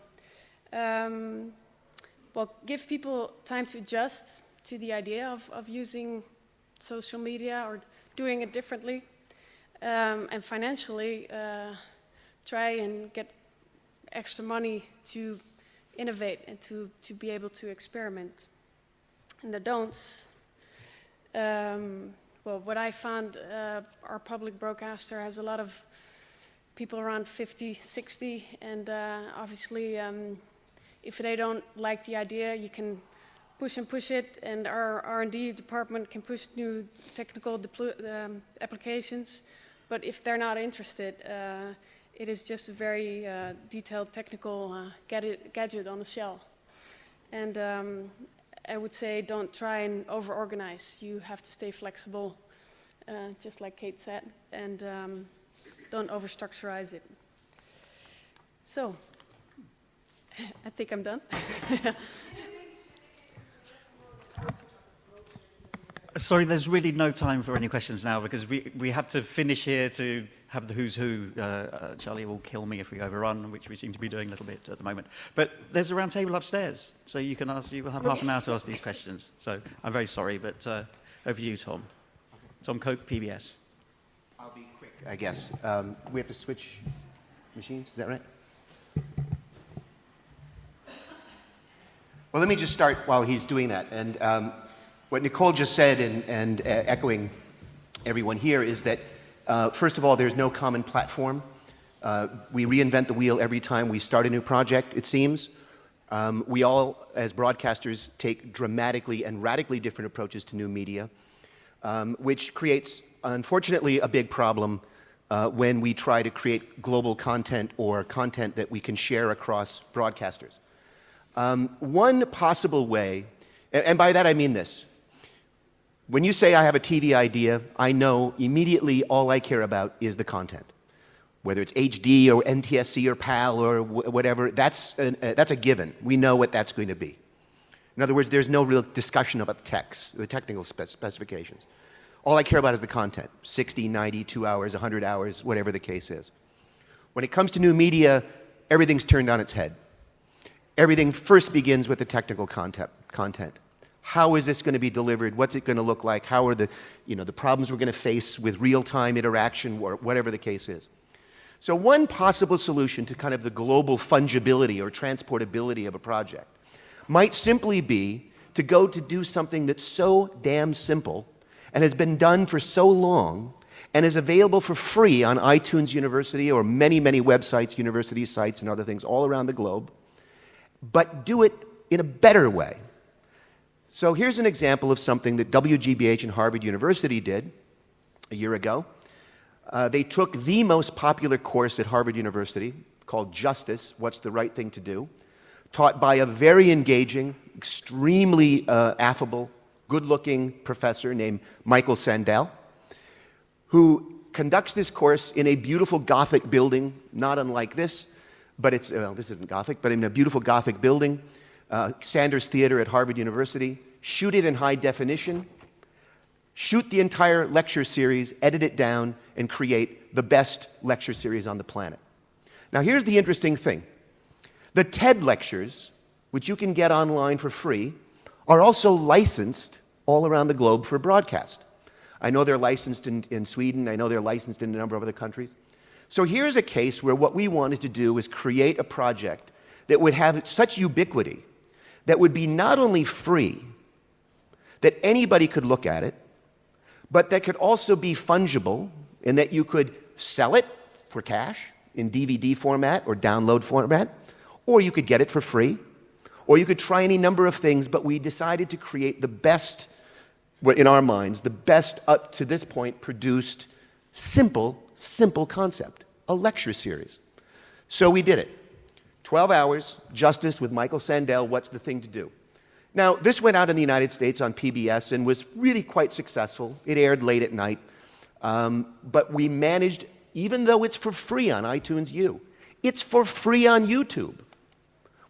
[SPEAKER 8] Well, give people time to adjust to the idea of using social media or doing it differently, and financially try and get extra money to innovate and to be able to experiment. And the don'ts, well, what I found, our public broadcaster has a lot of people around 50, 60, and obviously if they don't like the idea, you can push it, and our R&D department can push new technical applications. But if they're not interested, it is just a very detailed technical gadget on the shell. And I would say don't try and over-organize. You have to stay flexible, just like Kate said, and don't over-structurize it. So. I think I'm done.
[SPEAKER 1] Sorry, there's really no time for any questions now, because we have to finish here to have the who's who. Charlie will kill me if we overrun, which we seem to be doing a little bit at the moment. But there's a round table upstairs, so you can ask. You will have half an hour to ask these questions. So I'm very sorry, but over to you, Tom. Tom Coke, PBS.
[SPEAKER 19] I'll be quick, I guess. We have to switch machines, is that right? Well, let me just start while he's doing that. And what Nicole just said, and echoing everyone here, is that, first of all, there's no common platform. We reinvent the wheel every time we start a new project, it seems. We all, as broadcasters, take dramatically and radically different approaches to new media, which creates, unfortunately, a big problem when we try to create global content or content that we can share across broadcasters. One possible way, and by that I mean this. When you say I have a TV idea, I know immediately all I care about is the content. Whether it's HD or NTSC or PAL or whatever, that's a given. We know what that's going to be. In other words, there's no real discussion about the text, the technical specifications. All I care about is the content, 60, 90, 2 hours, 100 hours, whatever the case is. When it comes to new media, everything's turned on its head. Everything first begins with the technical content. How is this going to be delivered? What's it going to look like? How are the problems we're going to face with real-time interaction or whatever the case is? So one possible solution to kind of the global fungibility or transportability of a project might simply be to go to do something that's so damn simple and has been done for so long and is available for free on iTunes University or many, many websites, university sites and other things all around the globe, but do it in a better way. So here's an example of something that WGBH and Harvard University did a year ago. They took the most popular course at Harvard University called Justice, What's the Right Thing to Do, taught by a very engaging, extremely affable, good-looking professor named Michael Sandel, who conducts this course in a beautiful Gothic building, not unlike this, but it's, this isn't Gothic, but in a beautiful Gothic building, Sanders Theater at Harvard University, shoot it in high definition, shoot the entire lecture series, edit it down, and create the best lecture series on the planet. Now here's the interesting thing. The TED lectures, which you can get online for free, are also licensed all around the globe for broadcast. I know they're licensed in Sweden, I know they're licensed in a number of other countries. So here's a case where what we wanted to do was create a project that would have such ubiquity that would be not only free, that anybody could look at it, but that could also be fungible in that you could sell it for cash in DVD format or download format, or you could get it for free, or you could try any number of things, but we decided to create the best, in our minds, the best up to this point produced simple concept, a lecture series. So we did it. 12 hours, Justice with Michael Sandel, What's the Thing to Do? Now, this went out in the United States on PBS and was really quite successful. It aired late at night. But we managed, even though it's for free on iTunes U, it's for free on YouTube.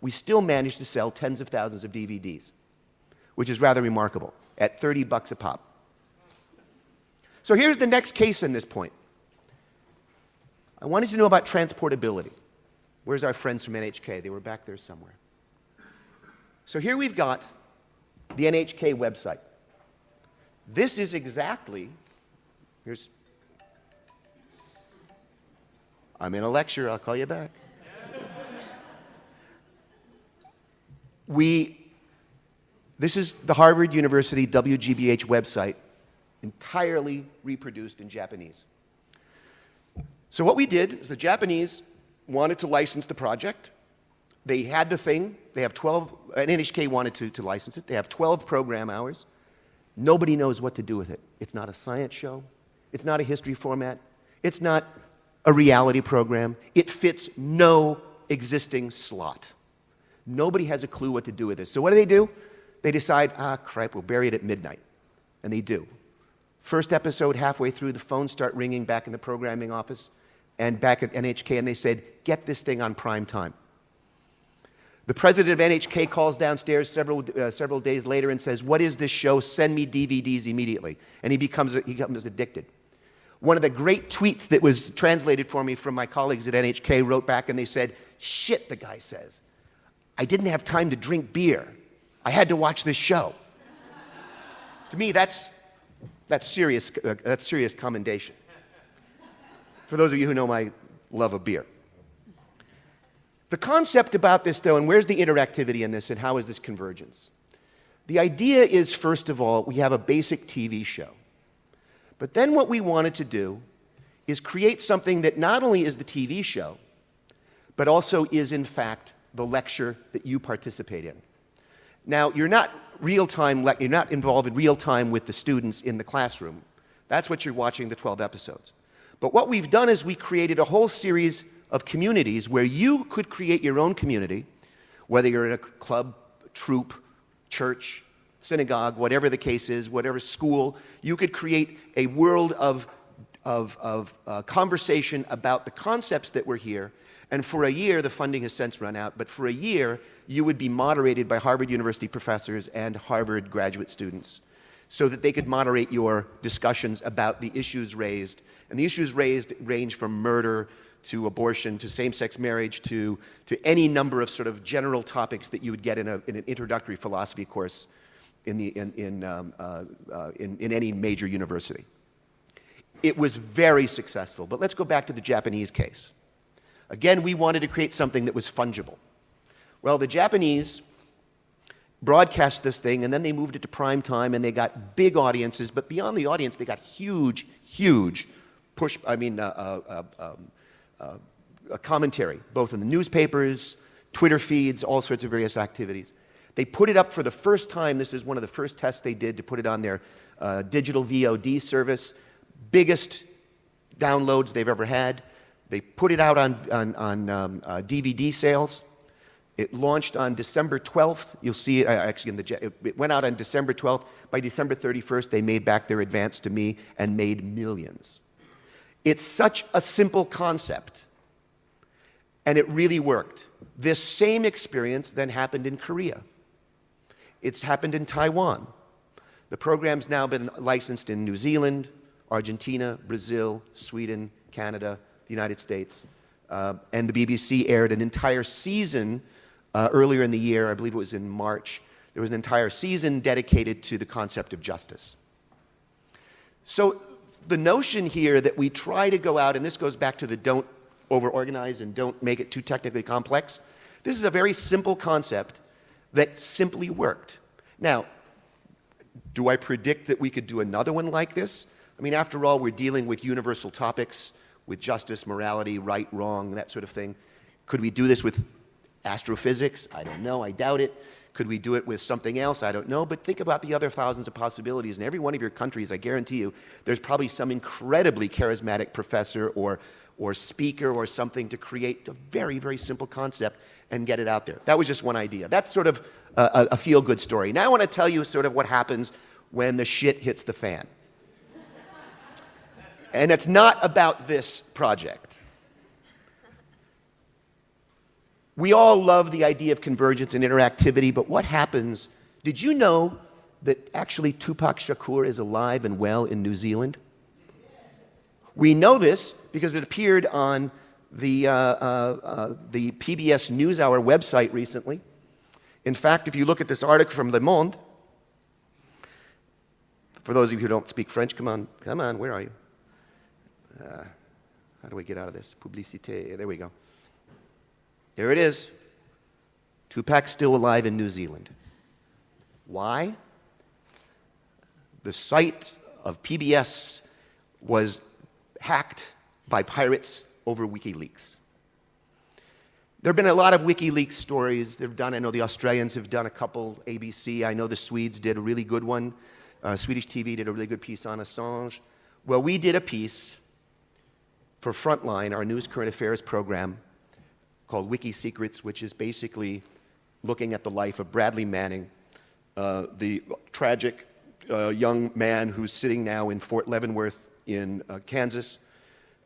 [SPEAKER 19] We still managed to sell tens of thousands of DVDs, which is rather remarkable, at $30 a pop. So here's the next case in this point. I wanted to know about transportability. Where's our friends from NHK? They were back there somewhere. So here we've got the NHK website. This is exactly, I'm in a lecture, I'll call you back. This is the Harvard University WGBH website, entirely reproduced in Japanese. So what we did is the Japanese wanted to license the project. They had the thing. They have 12, and NHK wanted to license it. They have 12 program hours. Nobody knows what to do with it. It's not a science show. It's not a history format. It's not a reality program. It fits no existing slot. Nobody has a clue what to do with this. So what do? They decide, crap, we'll bury it at midnight. And they do. First episode, halfway through, the phones start ringing back in the programming office and back at NHK, and they said, get this thing on prime time. The president of NHK calls downstairs several days later and says, what is this show? Send me DVDs immediately. And he becomes addicted. One of the great tweets that was translated for me from my colleagues at NHK wrote back and they said, "Shit," the guy says, "I didn't have time to drink beer. I had to watch this show." To me, that's serious commendation. For those of you who know my love of beer. The concept about this, though, and where's the interactivity in this and how is this convergence? The idea is, first of all, we have a basic TV show. But then what we wanted to do is create something that not only is the TV show, but also is, in fact, the lecture that you participate in. Now, you're not involved in real time with the students in the classroom. That's what you're watching, the 12 episodes. But what we've done is we created a whole series of communities where you could create your own community, whether you're in a club, troop, church, synagogue, whatever the case is, whatever school. You could create a world of conversation about the concepts that were here. And for a year, the funding has since run out, but for a year, you would be moderated by Harvard University professors and Harvard graduate students so that they could moderate your discussions about the issues raised. And the issues raised range from murder to abortion to same-sex marriage to any number of sort of general topics that you would get in an introductory philosophy course in any major university. It was very successful, but let's go back to the Japanese case. Again, we wanted to create something that was fungible. Well, the Japanese broadcast this thing, and then they moved it to prime time, and they got big audiences, but beyond the audience, they got huge commentary, both in the newspapers, Twitter feeds, all sorts of various activities. They put it up for the first time. This is one of the first tests they did to put it on their digital VOD service. Biggest downloads they've ever had. They put it out on DVD sales. It launched on December 12th. You'll see it actually it went out on December 12th. By December 31st, they made back their advance to me and made millions. It's such a simple concept, and it really worked. This same experience then happened in Korea. It's happened in Taiwan. The program's now been licensed in New Zealand, Argentina, Brazil, Sweden, Canada, the United States, and the BBC aired an entire season earlier in the year. I believe it was in March. There was an entire season dedicated to the concept of justice. So the notion here that we try to go out, and this goes back to the don't over-organize and don't make it too technically complex. This is a very simple concept that simply worked. Now, do I predict that we could do another one like this? I mean, after all, we're dealing with universal topics, with justice, morality, right, wrong, that sort of thing. Could we do this with astrophysics? I don't know. I doubt it. Could we do it with something else? I don't know. But think about the other thousands of possibilities. In every one of your countries, I guarantee you, there's probably some incredibly charismatic professor or speaker or something to create a very, very simple concept and get it out there. That was just one idea. That's sort of a feel-good story. Now I want to tell you sort of what happens when the shit hits the fan. And it's not about this project. We all love the idea of convergence and interactivity, but what happens? Did you know that actually Tupac Shakur is alive and well in New Zealand? We know this because it appeared on the PBS NewsHour website recently. In fact, if you look at this article from Le Monde, for those of you who don't speak French, come on, where are you? How do we get out of this? Publicité, there we go. There it is. Tupac's still alive in New Zealand. Why? The site of PBS was hacked by pirates over WikiLeaks. There have been a lot of WikiLeaks stories they've done. I know the Australians have done a couple, ABC. I know the Swedes did a really good one. Swedish TV did a really good piece on Assange. Well, we did a piece for Frontline, our news current affairs program, called Wiki Secrets, which is basically looking at the life of Bradley Manning, the tragic young man who's sitting now in Fort Leavenworth in Kansas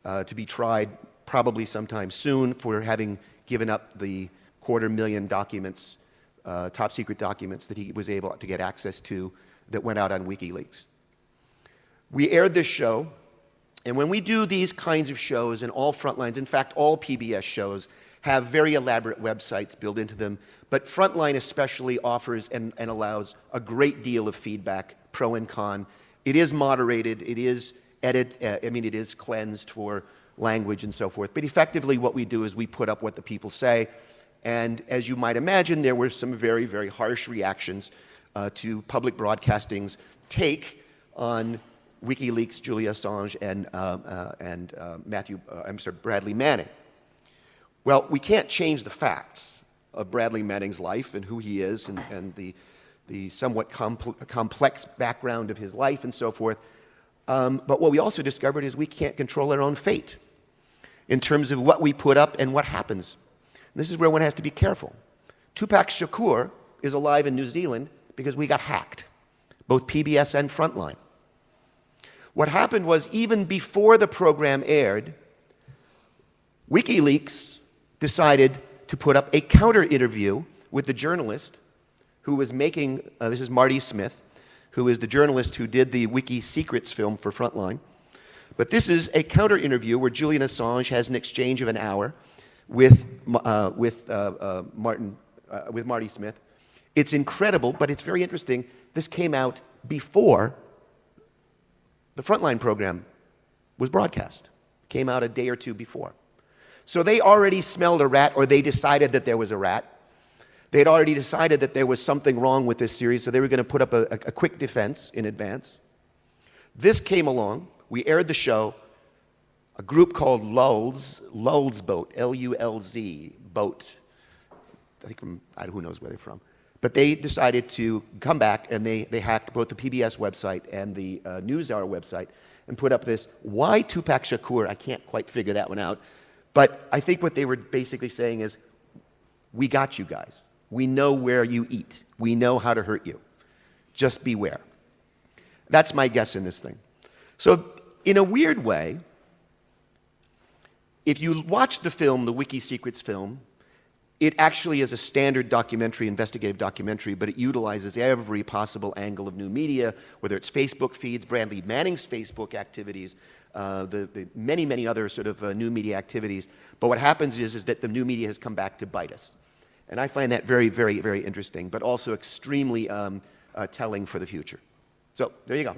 [SPEAKER 19] to be tried probably sometime soon for having given up the 250,000 documents, top secret documents that he was able to get access to that went out on WikiLeaks. We aired this show And when we do these kinds of shows, and all Frontlines, in fact, all PBS shows have very elaborate websites built into them, but Frontline especially offers and allows a great deal of feedback, pro and con. It is moderated, it is it is cleansed for language and so forth. But effectively what we do is we put up what the people say. And as you might imagine, there were some very, very harsh reactions to public broadcasting's take on WikiLeaks, Julian Assange, and Bradley Manning. Well, we can't change the facts of Bradley Manning's life and who he is and the somewhat complex background of his life and so forth. But what we also discovered is we can't control our own fate in terms of what we put up and what happens. And this is where one has to be careful. Tupac Shakur is alive in New Zealand because we got hacked, both PBS and Frontline. What happened was, even before the program aired, WikiLeaks decided to put up a counter interview with the journalist who was making, this is Marty Smith, who is the journalist who did the Wiki Secrets film for Frontline. But this is a counter interview where Julian Assange has an exchange of an hour with Marty Smith. It's incredible, but it's very interesting. This came out before the Frontline program was broadcast. It came out a day or two before. So they already smelled a rat, or they decided that there was a rat. They'd already decided that there was something wrong with this series, so they were going to put up a quick defense in advance. This came along. We aired the show. A group called Lulz Boat, L-U-L-Z, Boat. I think who knows where they're from. But they decided to come back, and they hacked both the PBS website and the NewsHour website and put up this, why Tupac Shakur? I can't quite figure that one out. But I think what they were basically saying is, we got you guys. We know where you eat. We know how to hurt you. Just beware. That's my guess in this thing. So in a weird way, if you watch the film, the Wiki Secrets film, it actually is a standard documentary, investigative documentary, but it utilizes every possible angle of new media, whether it's Facebook feeds, Bradley Manning's Facebook activities, the many, many other sort of new media activities. But what happens is that the new media has come back to bite us. And I find that very, very, very interesting, but also extremely telling for the future. So there you go.